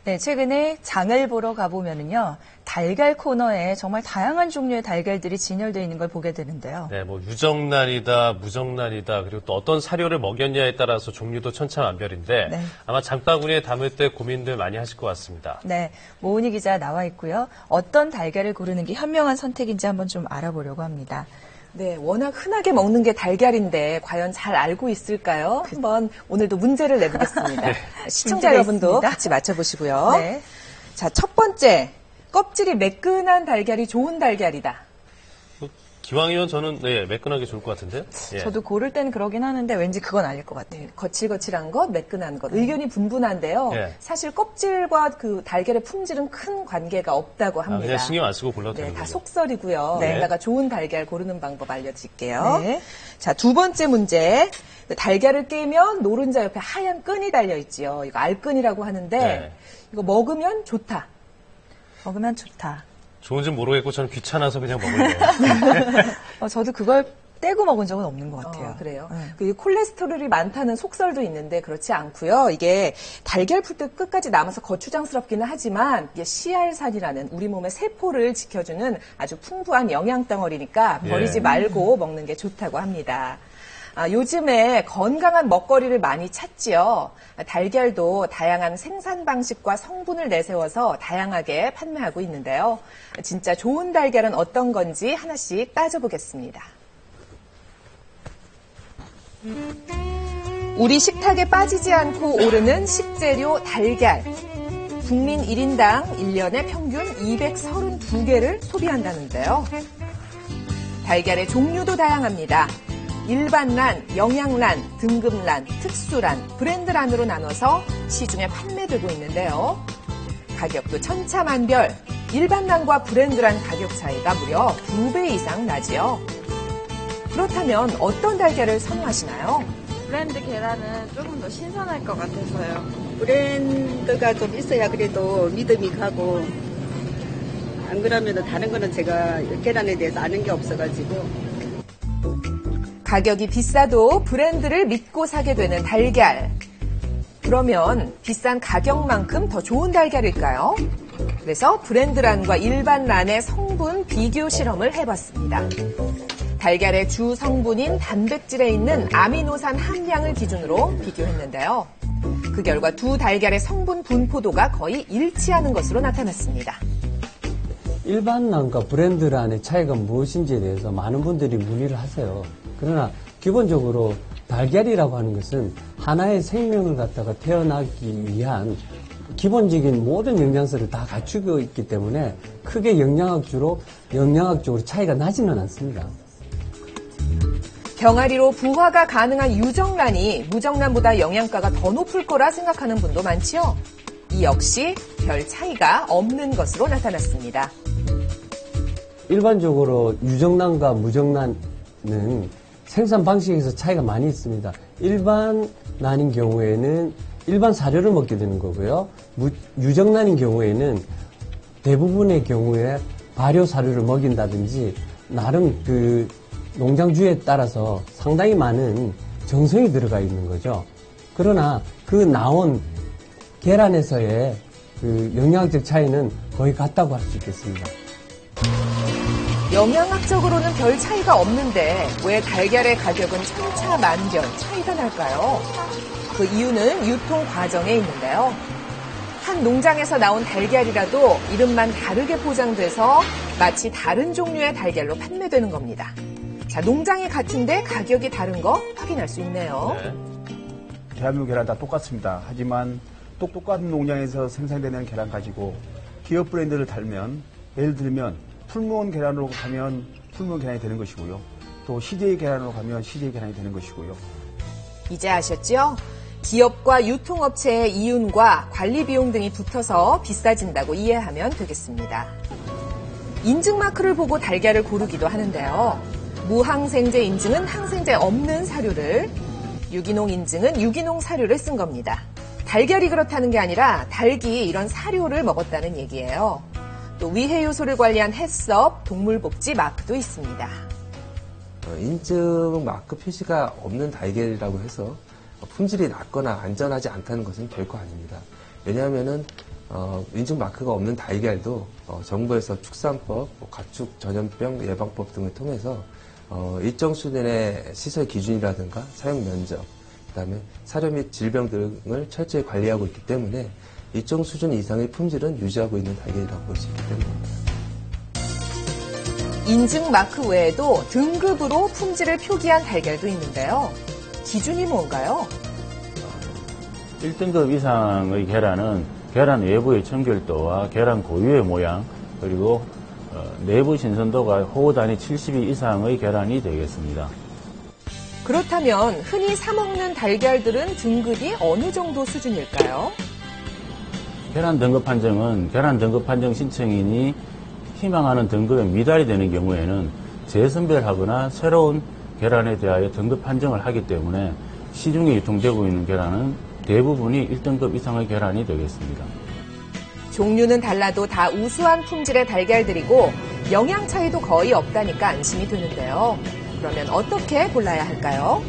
네, 최근에 장을 보러 가보면은요, 달걀 코너에 정말 다양한 종류의 달걀들이 진열되어 있는 걸 보게 되는데요. 네, 뭐 유정란이다, 무정란이다, 그리고 또 어떤 사료를 먹였냐에 따라서 종류도 천차만별인데 네. 아마 장바구니에 담을 때 고민들 많이 하실 것 같습니다. 네, 모은희 기자 나와 있고요. 어떤 달걀을 고르는 게 현명한 선택인지 한번 좀 알아보려고 합니다. 네, 워낙 흔하게 먹는 게 달걀인데 과연 잘 알고 있을까요? 한번 오늘도 문제를 내보겠습니다. 네. 시청자 여러분도 있습니다. 같이 맞춰보시고요. 네. 자, 첫 번째, 껍질이 매끈한 달걀이 좋은 달걀이다. 기왕이면 저는 매끈하게 좋을 것 같은데요. 예. 저도 고를 때는 그러긴 하는데 왠지 그건 아닐 것 같아요. 거칠거칠한 것, 매끈한 것. 의견이 분분한데요. 예. 사실 껍질과 그 달걀의 품질은 큰 관계가 없다고 합니다. 그냥 신경 안 쓰고 골라도 네, 되는 다 거죠. 속설이고요. 네. 게다가 좋은 달걀 고르는 방법 알려드릴게요. 네. 자, 두 번째 문제. 달걀을 깨면 노른자 옆에 하얀 끈이 달려있지요. 이거 알끈이라고 하는데 네. 이거 먹으면 좋다. 먹으면 좋다. 좋은지 모르겠고 저는 귀찮아서 그냥 먹을래요. 저도 그걸 떼고 먹은 적은 없는 것 같아요. 그래요. 네. 그 콜레스테롤이 많다는 속설도 있는데 그렇지 않고요. 이게 달걀 풀 때 끝까지 남아서 거추장스럽기는 하지만 이게 씨알산이라는 우리 몸의 세포를 지켜주는 아주 풍부한 영양 덩어리니까 버리지 말고 먹는 게 좋다고 합니다. 요즘에 건강한 먹거리를 많이 찾지요. 달걀도 다양한 생산 방식과 성분을 내세워서 다양하게 판매하고 있는데요. 진짜 좋은 달걀은 어떤 건지 하나씩 따져보겠습니다. 우리 식탁에 빠지지 않고 오르는 식재료 달걀. 국민 1인당 1년에 평균 232개를 소비한다는데요. 달걀의 종류도 다양합니다. 일반란, 영양란, 등급란, 특수란, 브랜드란으로 나눠서 시중에 판매되고 있는데요. 가격도 천차만별, 일반란과 브랜드란 가격 차이가 무려 2배 이상 나지요. 그렇다면 어떤 달걀을 선호하시나요? 브랜드 계란은 조금 더 신선할 것 같아서요. 브랜드가 좀 있어야 그래도 믿음이 가고, 안 그러면 다른 거는 제가 계란에 대해서 아는 게 없어가지고. 가격이 비싸도 브랜드를 믿고 사게 되는 달걀. 그러면 비싼 가격만큼 더 좋은 달걀일까요? 그래서 브랜드란과 일반란의 성분 비교 실험을 해봤습니다. 달걀의 주 성분인 단백질에 있는 아미노산 함량을 기준으로 비교했는데요. 그 결과 두 달걀의 성분 분포도가 거의 일치하는 것으로 나타났습니다. 일반란과 브랜드란의 차이가 무엇인지에 대해서 많은 분들이 문의를 하세요. 그러나 기본적으로 달걀이라고 하는 것은 하나의 생명을 갖다가 태어나기 위한 기본적인 모든 영양소를 다 갖추고 있기 때문에 크게 영양학적으로 차이가 나지는 않습니다. 병아리로 부화가 가능한 유정란이 무정란보다 영양가가 더 높을 거라 생각하는 분도 많지요. 이 역시 별 차이가 없는 것으로 나타났습니다. 일반적으로 유정란과 무정란은 생산 방식에서 차이가 많이 있습니다. 일반란인 경우에는 일반 사료를 먹게 되는 거고요. 유정란인 경우에는 대부분의 경우에 발효 사료를 먹인다든지 나름 그 농장주에 따라서 상당히 많은 정성이 들어가 있는 거죠. 그러나 그 나온 계란에서의 그 영양적 차이는 거의 같다고 할 수 있겠습니다. 영양학적으로는 별 차이가 없는데 왜 달걀의 가격은 천차만별 차이가 날까요? 그 이유는 유통 과정에 있는데요. 한 농장에서 나온 달걀이라도 이름만 다르게 포장돼서 마치 다른 종류의 달걀로 판매되는 겁니다. 자, 농장이 같은데 가격이 다른 거 확인할 수 있네요. 대한민국 계란 다 똑같습니다. 하지만 똑같은 농장에서 생산되는 계란 가지고 기업 브랜드를 달면, 예를 들면 풀무원 계란으로 가면 풀무원 계란이 되는 것이고요. 또 CJ 계란으로 가면 CJ 계란이 되는 것이고요. 이제 아셨죠? 기업과 유통업체의 이윤과 관리 비용 등이 붙어서 비싸진다고 이해하면 되겠습니다. 인증마크를 보고 달걀을 고르기도 하는데요. 무항생제 인증은 항생제 없는 사료를, 유기농 인증은 유기농 사료를 쓴 겁니다. 달걀이 그렇다는 게 아니라 닭이 이런 사료를 먹었다는 얘기예요. 또 위해 요소를 관리한 햇섭, 동물복지 마크도 있습니다. 인증 마크 표시가 없는 달걀이라고 해서 품질이 낮거나 안전하지 않다는 것은 결코 아닙니다. 왜냐하면은 인증 마크가 없는 달걀도 정부에서 축산법, 가축 전염병 예방법 등을 통해서 일정 수준의 시설 기준이라든가 사용 면적, 그다음에 사료 및 질병 등을 철저히 관리하고 있기 때문에 일정 수준 이상의 품질은 유지하고 있는 달걀이라고 볼 수 있기 때문입니다. 인증 마크 외에도 등급으로 품질을 표기한 달걀도 있는데요. 기준이 뭔가요? 1등급 이상의 계란은 계란 외부의 청결도와 계란 고유의 모양, 그리고 내부 신선도가 호우 단위 72 이상의 계란이 되겠습니다. 그렇다면 흔히 사 먹는 달걀들은 등급이 어느 정도 수준일까요? 계란 등급 판정은 계란 등급 판정 신청인이 희망하는 등급에 미달이 되는 경우에는 재선별하거나 새로운 계란에 대하여 등급 판정을 하기 때문에 시중에 유통되고 있는 계란은 대부분이 1등급 이상의 계란이 되겠습니다. 종류는 달라도 다 우수한 품질의 달걀들이고 영양 차이도 거의 없다니까 안심이 되는데요. 그러면 어떻게 골라야 할까요?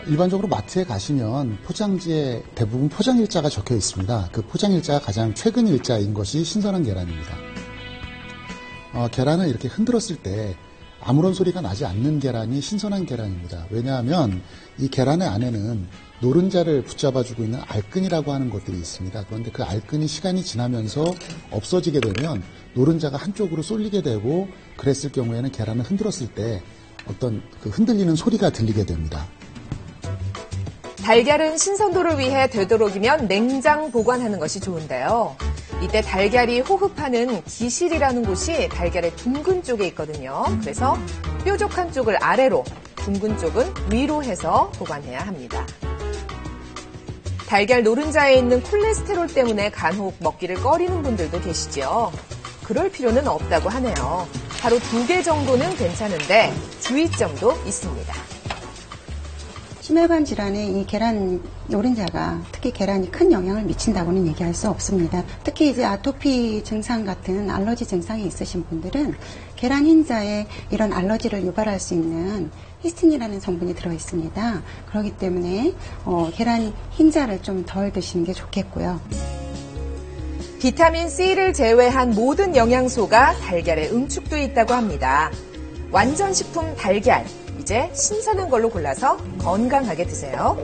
일반적으로 마트에 가시면 포장지에 대부분 포장일자가 적혀 있습니다. 그 포장일자가 가장 최근 일자인 것이 신선한 계란입니다. 계란을 이렇게 흔들었을 때 아무런 소리가 나지 않는 계란이 신선한 계란입니다. 왜냐하면 이 계란의 안에는 노른자를 붙잡아주고 있는 알끈이라고 하는 것들이 있습니다. 그런데 그 알끈이 시간이 지나면서 없어지게 되면 노른자가 한쪽으로 쏠리게 되고 그랬을 경우에는 계란을 흔들었을 때 어떤 그 흔들리는 소리가 들리게 됩니다. 달걀은 신선도를 위해 되도록이면 냉장 보관하는 것이 좋은데요. 이때 달걀이 호흡하는 기실이라는 곳이 달걀의 둥근 쪽에 있거든요. 그래서 뾰족한 쪽을 아래로, 둥근 쪽은 위로 해서 보관해야 합니다. 달걀 노른자에 있는 콜레스테롤 때문에 간혹 먹기를 꺼리는 분들도 계시죠. 그럴 필요는 없다고 하네요. 하루 2개 정도는 괜찮은데 주의점도 있습니다. 심혈관 질환에 이 계란 노른자가 특히 계란이 큰 영향을 미친다고는 얘기할 수 없습니다. 특히 이제 아토피 증상 같은 알러지 증상이 있으신 분들은 계란 흰자에 이런 알러지를 유발할 수 있는 히스틴이라는 성분이 들어 있습니다. 그렇기 때문에 계란 흰자를 좀 덜 드시는 게 좋겠고요. 비타민 C를 제외한 모든 영양소가 달걀에 응축돼 있다고 합니다. 완전식품 달걀, 이제 신선한 걸로 골라서 건강하게 드세요.